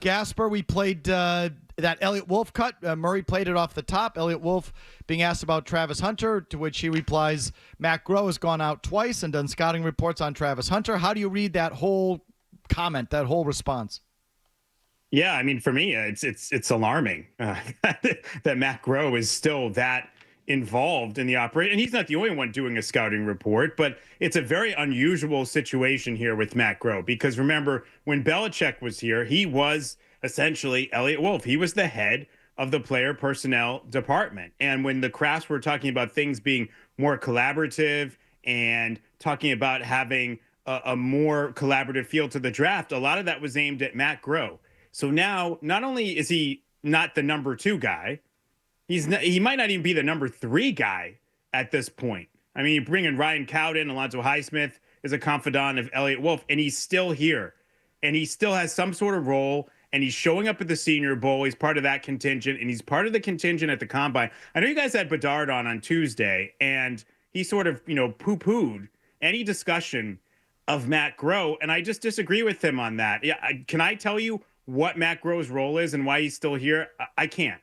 Gasper, we played that Elliott Wolf cut. Murray played it off the top. Elliott Wolf being asked about Travis Hunter, to which he replies, Matt Gro has gone out twice and done scouting reports on Travis Hunter. How do you read that whole comment, that whole response? Yeah, I mean, for me, it's alarming that Matt Gro is still that involved in the operation. And he's not the only one doing a scouting report, but it's a very unusual situation here with Matt Gro, because remember, when Belichick was here, he was essentially Elliott Wolf. He was the head of the player personnel department. And when the Crafts were talking about things being more collaborative and talking about having a more collaborative feel to the draft, a lot of that was aimed at Matt Gro. So now, not only is he not the number 2 guy, he might not even be the number 3 guy at this point. I mean, you bring in Ryan Cowden, Alonzo Highsmith is a confidant of Elliott Wolf, and he's still here. And he still has some sort of role, and he's showing up at the Senior Bowl. He's part of that contingent, and he's part of the contingent at the Combine. I know you guys had Bedard on Tuesday, and he sort of, poo-pooed any discussion of Matt Gro, and I just disagree with him on that. Yeah, can I tell you what Matt Gro's role is and why he's still here? I can't.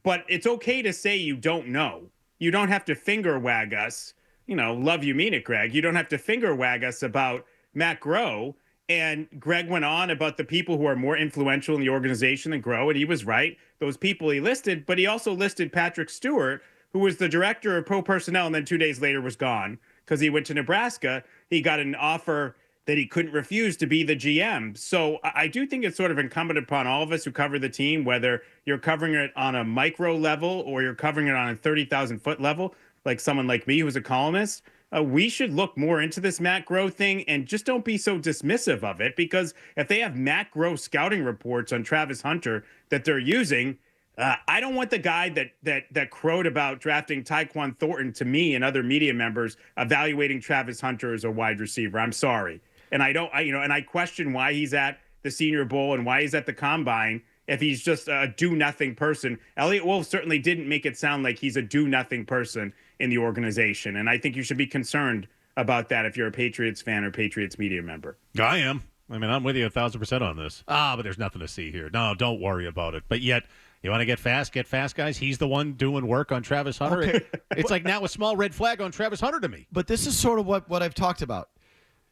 But it's okay to say you don't know. You don't have to finger wag us. Love you, mean it, Greg. You don't have to finger wag us about Matt Gro. And Greg went on about the people who are more influential in the organization than Gro, and he was right. Those people he listed, but he also listed Patrick Stewart, who was the director of pro personnel, and then 2 days later was gone because he went to Nebraska. He got an offer that he couldn't refuse to be the GM. So I do think it's sort of incumbent upon all of us who cover the team, whether you're covering it on a micro level or you're covering it on a 30,000-foot level, like someone like me who's a columnist, we should look more into this Matt Gro thing and just don't be so dismissive of it, because if they have Matt Gro scouting reports on Travis Hunter that they're using, I don't want the guy that crowed about drafting Tyquan Thornton to me and other media members evaluating Travis Hunter as a wide receiver. I'm sorry. And I question why he's at the Senior Bowl and why he's at the Combine if he's just a do-nothing person. Elliott Wolf certainly didn't make it sound like he's a do-nothing person in the organization. And I think you should be concerned about that if you're a Patriots fan or Patriots media member. I am. I mean, I'm with you 1,000% on this. But there's nothing to see here. No, don't worry about it. But yet, you want to get fast, guys. He's the one doing work on Travis Hunter. Okay. It's like now a small red flag on Travis Hunter to me. But this is sort of what I've talked about.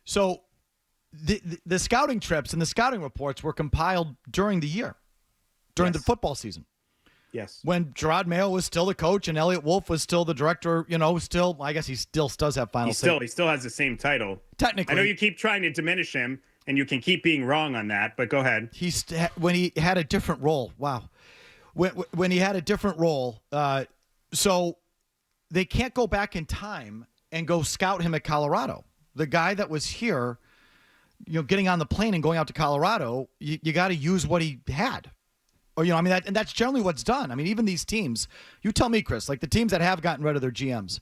So the scouting trips and the scouting reports were compiled during the year, during the football season. Yes. When Gerard Mayo was still the coach and Elliott Wolf was still the director, I guess he still does have final say. He still has the same title. Technically. I know you keep trying to diminish him, and you can keep being wrong on that, but go ahead. When he had a different role. Wow. When he had a different role. So they can't go back in time and go scout him at Colorado. The guy that was here, getting on the plane and going out to Colorado, you got to use what he had. Or, and that's generally what's done. I mean, even these teams, you tell me, Chris, like the teams that have gotten rid of their GMs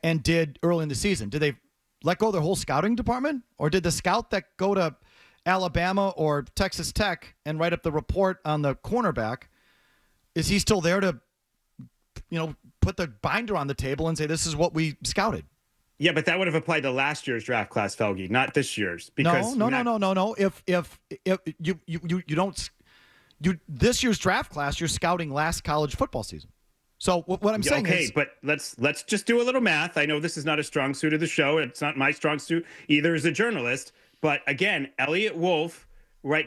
and did early in the season, did they let go of their whole scouting department? Or did the scout that go to Alabama or Texas Tech and write up the report on the cornerback, is he still there to, put the binder on the table and say, this is what we scouted? Yeah, but that would have applied to last year's draft class, Felge, not this year's. Because no. If you don't, this year's draft class, you're scouting last college football season. So what I'm saying is, but let's just do a little math. I know this is not a strong suit of the show. It's not my strong suit either as a journalist. But again, Elliott Wolf,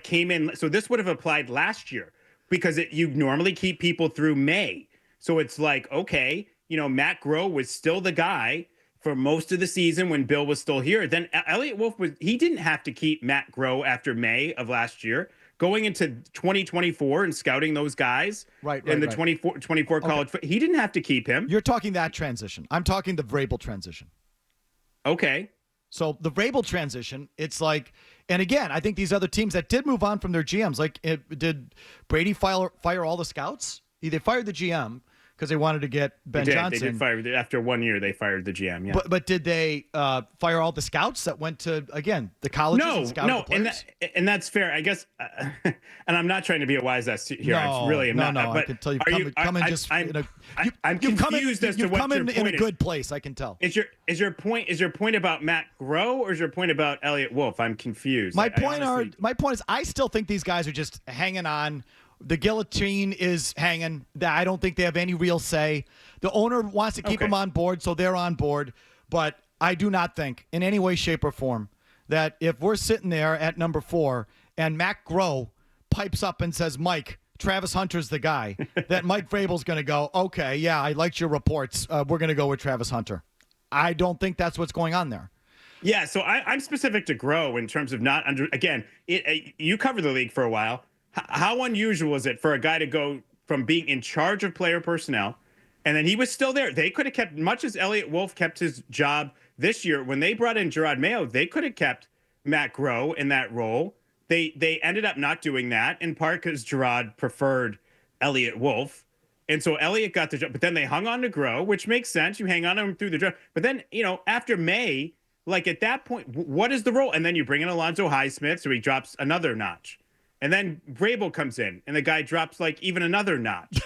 came in. So this would have applied last year because you normally keep people through May. So it's like, okay, Matt Gro was still the guy for most of the season when Bill was still here. Then Elliott Wolf he didn't have to keep Matt Gro after May of last year. Going into 2024 and scouting those guys in the 24 college, he didn't have to keep him. You're talking that transition. I'm talking the Vrabel transition. Okay. So the Vrabel transition, it's like, and again, I think these other teams that did move on from their GMs, did Brady fire all the scouts? They fired the GM. because they wanted to get Ben Johnson. They did fire after 1 year. They fired the GM. Yeah. But did they fire all the scouts that went to, again, the colleges and scouted the players? And that's fair, I guess. And I'm not trying to be a wise ass here. I really am not. No, but I can tell you've come in just. I'm confused as to what your point is. In a good place, I can tell. Is your point about Matt Gro, or is your point about Elliott Wolf? I'm confused. My point is, I still think these guys are just hanging on. The guillotine is hanging. I don't think they have any real say. The owner wants to keep them on board, so they're on board. But I do not think, in any way, shape, or form, that if we're sitting there at number 4 and Matt Gro pipes up and says, Mike, Travis Hunter's the guy, that Mike Vrabel's going to go, okay, yeah, I liked your reports. We're going to go with Travis Hunter. I don't think that's what's going on there. Yeah, so I'm specific to Gro in terms of not under. Again, you covered the league for a while. How unusual is it for a guy to go from being in charge of player personnel, and then he was still there? They could have kept, much as Elliott Wolf kept his job this year, when they brought in Gerard Mayo, they could have kept Matt Gro in that role. They ended up not doing that, in part because Gerard preferred Elliott Wolf. And so Elliott got the job, but then they hung on to Gro, which makes sense. You hang on to him through the job. But then, after May, like at that point, what is the role? And then you bring in Alonzo Highsmith, so he drops another notch. And then Vrabel comes in, and the guy drops like even another notch.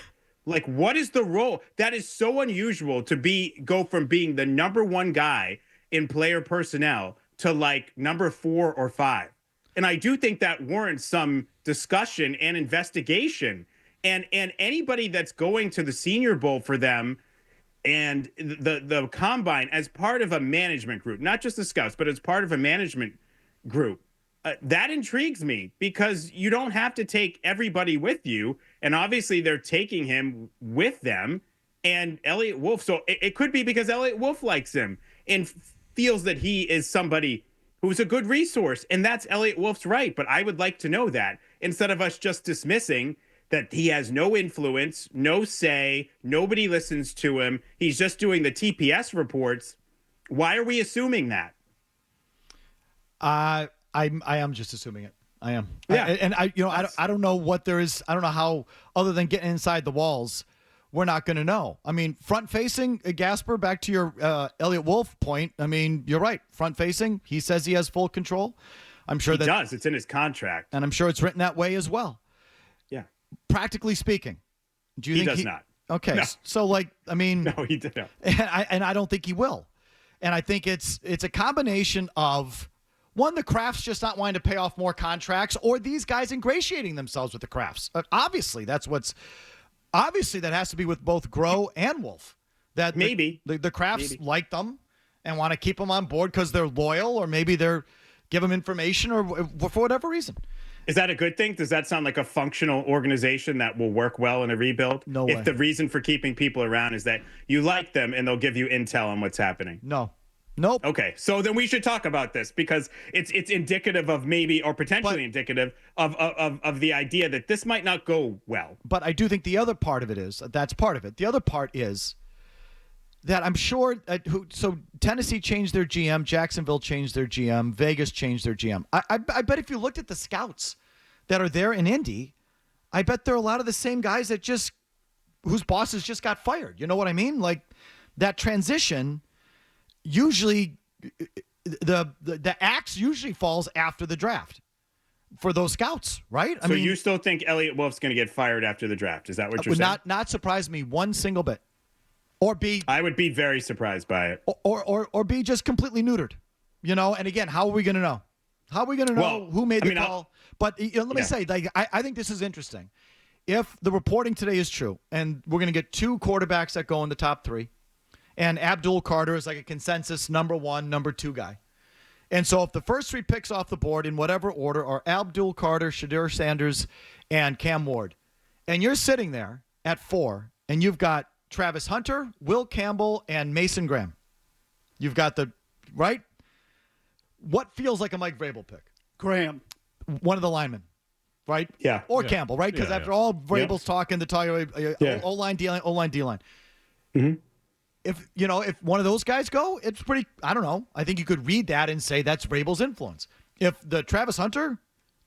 Like, what is the role? That is so unusual to go from being the number 1 guy in player personnel to like number 4 or 5. And I do think that warrants some discussion and investigation. And anybody that's going to the Senior Bowl for them and the combine as part of a management group, not just the scouts, but as part of a management group. That intrigues me, because you don't have to take everybody with you. And obviously they're taking him with them, and Elliott Wolf. So it could be because Elliott Wolf likes him and feels that he is somebody who's a good resource. And that's Elliott Wolf's right. But I would like to know that, instead of us just dismissing that he has no influence, no say, nobody listens to him. He's just doing the TPS reports. Why are we assuming that? I am just assuming it. I am. Yeah. I don't know what there is. I don't know how, other than getting inside the walls, we're not going to know. I mean, front facing, Gasper, back to your Elliott Wolf point. I mean, you're right. Front facing, he says he has full control. I'm sure he does. It's in his contract. And I'm sure it's written that way as well. Yeah. Practically speaking, do you think he does not? Okay. No. So no, he did not. And I don't think he will. And I think it's a combination of, one, the Crafts just not wanting to pay off more contracts, or these guys ingratiating themselves with the Crafts. Obviously, that has to be with both Gro and Wolf. That maybe the Crafts like them and want to keep them on board because they're loyal, or maybe they're give them information, or for whatever reason. Is that a good thing? Does that sound like a functional organization that will work well in a rebuild? No way. If the reason for keeping people around is that you like them and they'll give you intel on what's happening. No. Nope. Okay, so then we should talk about this, because it's indicative of maybe, or potentially indicative of the idea that this might not go well. But I do think the other part of it is, that's part of it. The other part is that I'm sure, so Tennessee changed their GM, Jacksonville changed their GM, Vegas changed their GM. I bet if you looked at the scouts that are there in Indy, I bet there are a lot of the same guys whose bosses just got fired. You know what I mean? Like, that transition, usually the axe usually falls after the draft for those scouts, right? So you still think Elliott Wolf's going to get fired after the draft? Is that what you're saying? Not surprise me one single bit. Or be, I would be very surprised by it. Or be just completely neutered, And again, how are we going to know? How are we going to know who made the call? But let me say, I think this is interesting. If the reporting today is true, and we're going to get 2 quarterbacks that go in the top 3, and Abdul Carter is like a consensus number 1, number 2 guy. And so if the first 3 picks off the board in whatever order are Abdul Carter, Shadir Sanders, and Cam Ward, and you're sitting there at 4, and you've got Travis Hunter, Will Campbell, and Mason Graham. You've got right? What feels like a Mike Vrabel pick? Graham. One of the linemen, right? Yeah. Or Campbell, right? Because after all, Vrabel's talking O-line, D-line, O-line, D-line. Mm-hmm. If one of those guys go, it's pretty, I don't know. I think you could read that and say that's Vrabel's influence. If the Travis Hunter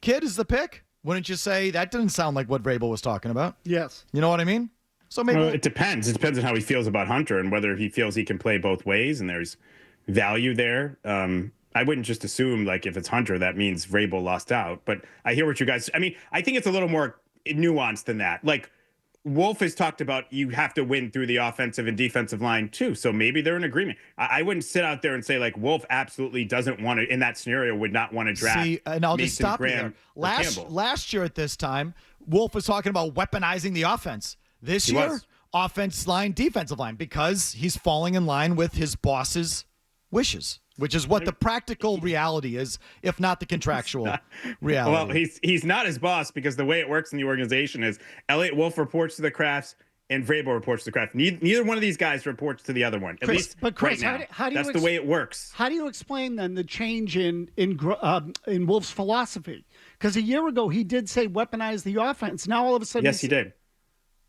kid is the pick, wouldn't you say that didn't sound like what Vrabel was talking about? Yes. You know what I mean? So maybe Well, it depends. It depends on how he feels about Hunter and whether he feels he can play both ways and there's value there. I wouldn't just assume like if it's Hunter, that means Vrabel lost out. But I hear what you guys. I mean, I think it's a little more nuanced than that. Like Wolf has talked about, you have to win through the offensive and defensive line too. So maybe they're in agreement. I wouldn't sit out there and say like Wolf absolutely doesn't want to, in that scenario, would not want to draft. See, and I'll just Mason stop you there. Graham Last year at this time, Wolf was talking about weaponizing the offense. This year, was. offense line, defensive line, because he's falling in line with his boss's wishes, which is what the practical reality is, if not the contractual reality. Well, he's not his boss because the way it works in the organization is Elliott Wolf reports to the Crafts and Vrabel reports to the Crafts. Neither one of these guys reports to the other one. At least Chris, right now. how do you That's the way it works. How do you explain then the change in Wolf's philosophy? Because a year ago he did say weaponize the offense. Now all of a sudden, Yes, he did.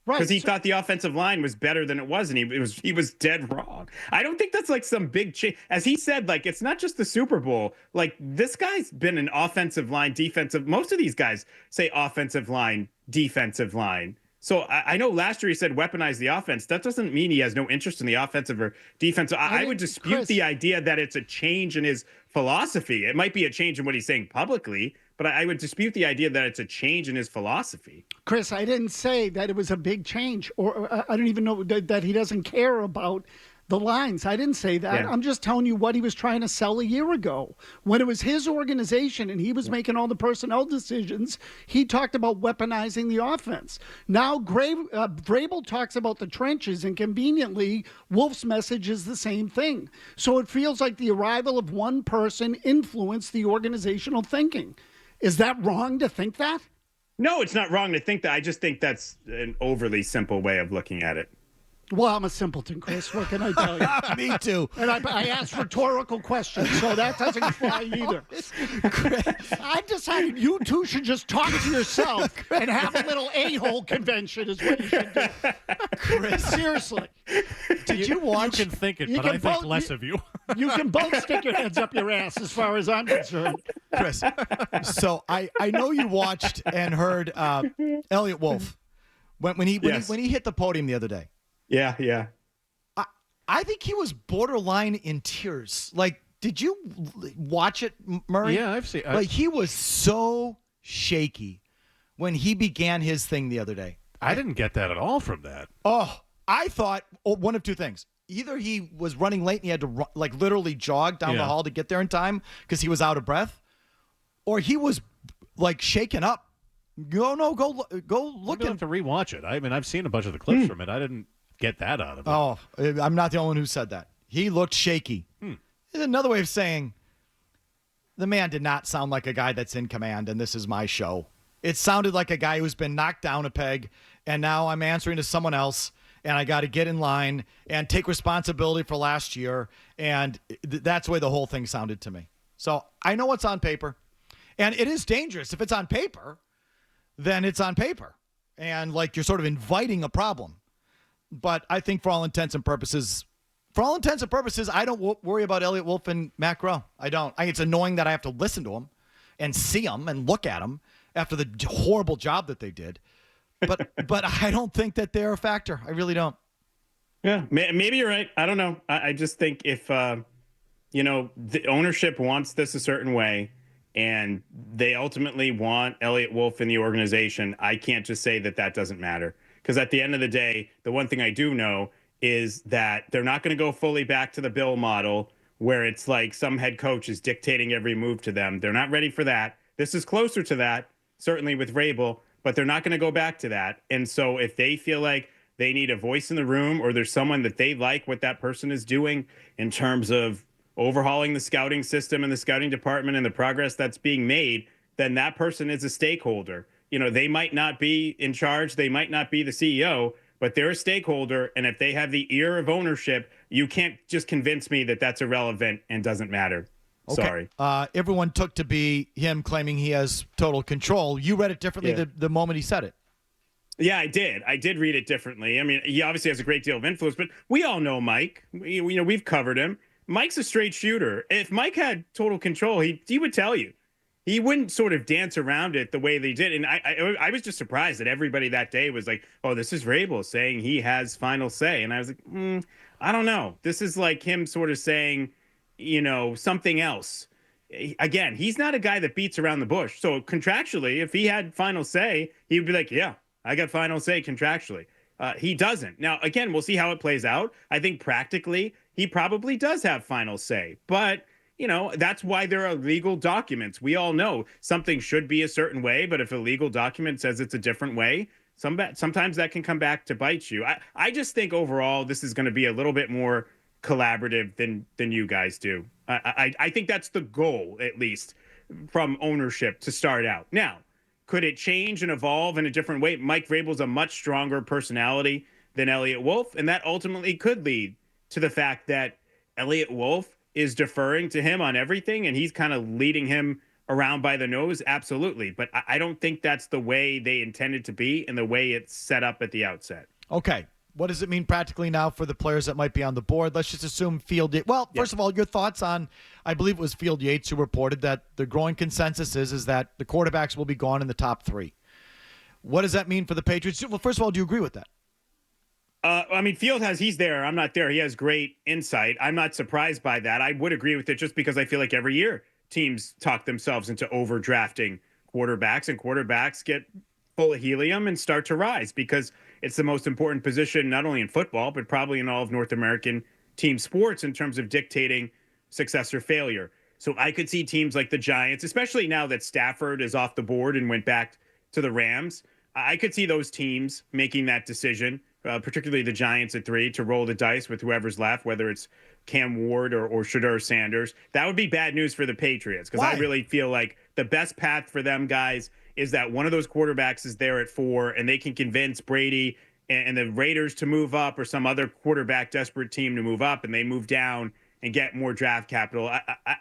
Right, Because he thought the offensive line was better than it was, and he was dead wrong. I don't think that's like some big change. As he said, like it's not just the Super Bowl. Like this guy's been an offensive line, defensive. Most of these guys say offensive line, defensive line. So I know last year he said weaponize the offense. That doesn't mean he has no interest in the offensive or defensive. I would dispute the idea that it's a change in his philosophy. It might be a change in what he's saying publicly, but I would dispute the idea that it's a change in his philosophy. Chris, I didn't say that it was a big change, or I don't even know that he doesn't care about the lines. I didn't say that. Yeah. I'm just telling you what he was trying to sell a year ago. When it was his organization and he was making all the personnel decisions, he talked about weaponizing the offense. Now Vrabel talks about the trenches, and conveniently, Wolf's message is the same thing. So it feels like the arrival of one person influenced the organizational thinking. Is that wrong to think that? No, it's not wrong to think that. I just think that's an overly simple way of looking at it. Well, I'm a simpleton, Chris. What can I tell you? Me too. And I ask rhetorical questions, so that doesn't fly either. I decided you two should just talk to yourself and have a little a-hole convention is what you should do. Chris, Seriously. did you watch? You can think it, You but I can think both- less of you. You can both stick your heads up your ass as far as I'm concerned. Chris, so I know you watched and heard Elliott Wolf when he hit the podium the other day. Yeah. I think he was borderline in tears. Like, did you watch it, Murray? Yeah, I've seen. Like, he was so shaky when he began his thing the other day. I didn't get that at all from that. Oh, I thought one of two things. Either he was running late and he had to literally jog down the hall to get there in time because he was out of breath, or he was like shaken up. Go look I'll have to rewatch it. I mean, I've seen a bunch of the clips from it. I didn't get that out of it. Oh, I'm not the only one who said that. He looked shaky. Another way of saying the man did not sound like a guy that's in command and this is my show. It sounded like a guy who's been knocked down a peg and now I'm answering to someone else and I got to get in line and take responsibility for last year. And that's the way the whole thing sounded to me. So I know it's on paper. And it is dangerous. If it's on paper, then it's on paper. And like you're sort of inviting a problem. But I think for all intents and purposes, I don't worry about Elliott Wolf and Matt Gro. I don't. It's annoying that I have to listen to them and see them and look at them after the horrible job that they did. But I don't think that they're a factor. I really don't. Yeah, maybe you're right. I don't know. I just think if, the ownership wants this a certain way and they ultimately want Elliott Wolf in the organization, I can't just say that doesn't matter. Because at the end of the day, the one thing I do know is that they're not going to go fully back to the Bill model where it's like some head coach is dictating every move to them. They're not ready for that. This is closer to that, certainly with Vrabel, but they're not going to go back to that. And so if they feel like they need a voice in the room or there's someone that they like what that person is doing in terms of overhauling the scouting system and the scouting department and the progress that's being made, then that person is a stakeholder. They might not be in charge. They might not be the CEO, but they're a stakeholder. And if they have the ear of ownership, you can't just convince me that that's irrelevant and doesn't matter. Okay. Sorry. Everyone took to be him claiming he has total control. You read it differently the moment he said it. Yeah, I did. I did read it differently. I mean, he obviously has a great deal of influence, but we all know Mike. We've covered him. Mike's a straight shooter. If Mike had total control, he would tell you. he wouldn't sort of dance around it the way they did. And I was just surprised that everybody that day was like, oh, this is Vrabel saying he has final say. And I was like, I don't know. This is like him sort of saying, something else. Again, he's not a guy that beats around the bush. So contractually, if he had final say, he would be like, yeah, I got final say contractually. He doesn't. Now, again, we'll see how it plays out. I think practically he probably does have final say, but that's why there are legal documents. We all know something should be a certain way, but if a legal document says it's a different way, sometimes that can come back to bite you. I just think overall this is going to be a little bit more collaborative than you guys do. I think that's the goal, at least from ownership to start out. Now, could it change and evolve in a different way? Mike Vrabel's a much stronger personality than Elliott Wolf, and that ultimately could lead to the fact that Elliott Wolf is deferring to him on everything, and he's kind of leading him around by the nose. Absolutely. But I don't think that's the way they intended to be and the way it's set up at the outset. Okay. What does it mean practically now for the players that might be on the board? Let's just assume Field. Well, first of all, your thoughts on, I believe it was Field Yates who reported that the growing consensus is that the quarterbacks will be gone in the top 3. What does that mean for the Patriots? Well, first of all, do you agree with that? Field he's there. I'm not there. He has great insight. I'm not surprised by that. I would agree with it just because I feel like every year teams talk themselves into overdrafting quarterbacks, and quarterbacks get full of helium and start to rise because it's the most important position, not only in football, but probably in all of North American team sports in terms of dictating success or failure. So I could see teams like the Giants, especially now that Stafford is off the board and went back to the Rams. I could see those teams making that decision. Particularly the Giants at 3, to roll the dice with whoever's left, whether it's Cam Ward or Shedeur Sanders. That would be bad news for the Patriots because I really feel like the best path for them, guys, is that one of those quarterbacks is there at 4 and they can convince Brady and the Raiders to move up or some other quarterback desperate team to move up, and they move down and get more draft capital.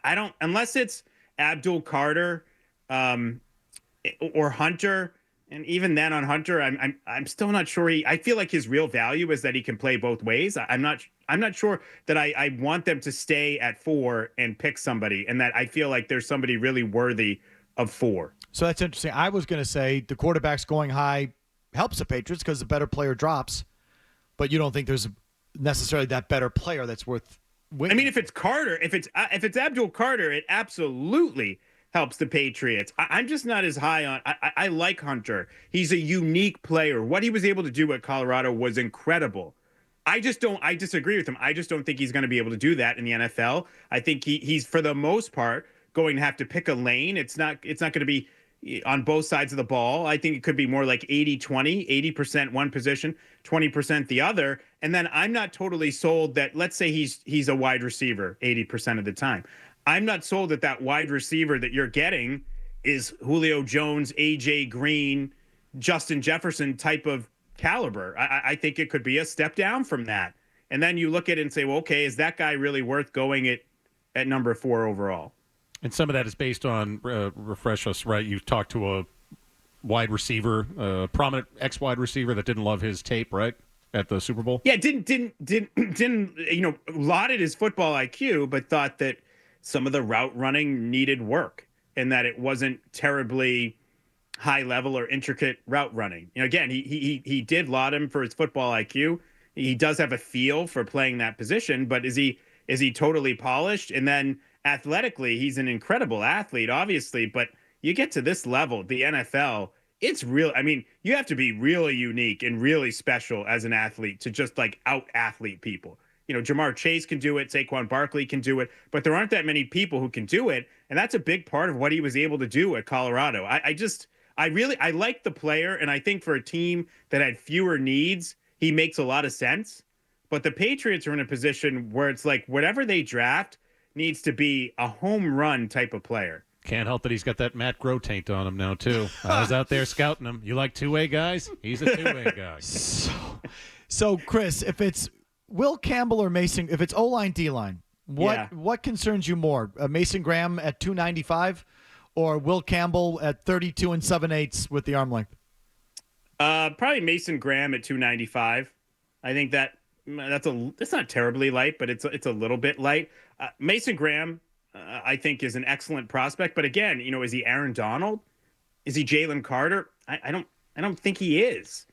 I don't, unless it's Abdul Carter or Hunter. And even then on Hunter, I'm still not sure. I feel like his real value is that he can play both ways. I'm not sure that I want them to stay at 4 and pick somebody, and that I feel like there's somebody really worthy of 4. So that's interesting. I was going to say the quarterback's going high helps the Patriots because the better player drops, but you don't think there's necessarily that better player that's worth winning. I mean, if it's Carter, if it's Abdul Carter, it absolutely helps the Patriots. I'm just not as high on. I like Hunter. He's a unique player. What he was able to do at Colorado was incredible. I disagree with him. I just don't think he's going to be able to do that in the NFL. I think he's for the most part going to have to pick a lane. It's not going to be on both sides of the ball. I think it could be more like 80-20, 80% one position, 20% the other. And then I'm not totally sold that, let's say he's a wide receiver 80% of the time. I'm not sold that wide receiver that you're getting is Julio Jones, AJ Green, Justin Jefferson type of caliber. I think it could be a step down from that. And then you look at it and say, well, okay, is that guy really worth going at number 4 overall? And some of that is based on, refresh us, right? You talked to a wide receiver, prominent ex-wide receiver that didn't love his tape, right? At the Super Bowl? Yeah, didn't lauded his football IQ, but thought that some of the route running needed work and that it wasn't terribly high level or intricate route running. Again, he did laud him for his football IQ. He does have a feel for playing that position, but is he totally polished? And then athletically, he's an incredible athlete, obviously, but you get to this level, the NFL, it's real. I mean, you have to be really unique and really special as an athlete to just like out athlete people. Jamar Chase can do it. Saquon Barkley can do it, but there aren't that many people who can do it. And that's a big part of what he was able to do at Colorado. I like the player. And I think for a team that had fewer needs, he makes a lot of sense. But the Patriots are in a position where it's like whatever they draft needs to be a home run type of player. Can't help that he's got that Matt Gro taint on him now, too. I was out there scouting him. You like two-way guys? He's a two-way guy. So, Chris, if it's Will Campbell or Mason, if it's O-line, D-line, what concerns you more? Mason Graham at 295 or Will Campbell at 32 7/8 with the arm length? Probably Mason Graham at 295. I think it's not terribly light, but it's a little bit light. Mason Graham, I think is an excellent prospect. But again, is he Aaron Donald? Is he Jalen Carter? I don't think he is.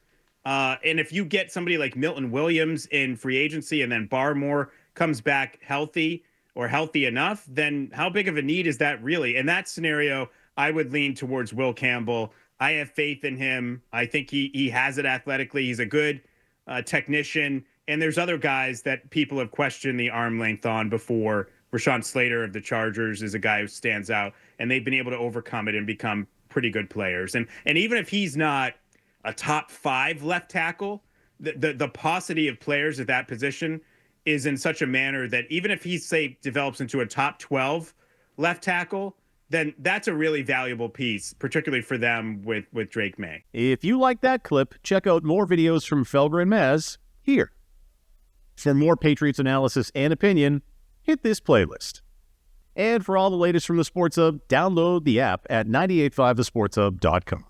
And if you get somebody like Milton Williams in free agency and then Barmore comes back healthy or healthy enough, then how big of a need is that really? In that scenario, I would lean towards Will Campbell. I have faith in him. I think he has it athletically. He's a good technician. And there's other guys that people have questioned the arm length on before. Rashawn Slater of the Chargers is a guy who stands out, and they've been able to overcome it and become pretty good players. And even if he's not a top 5 left tackle, the paucity of players at that position is in such a manner that even if he, say, develops into a top 12 left tackle, then that's a really valuable piece, particularly for them with Drake May. If you like that clip, check out more videos from Felger and Mazz here. For more Patriots analysis and opinion, hit this playlist. And for all the latest from the Sports Hub, download the app at 985thesportshub.com.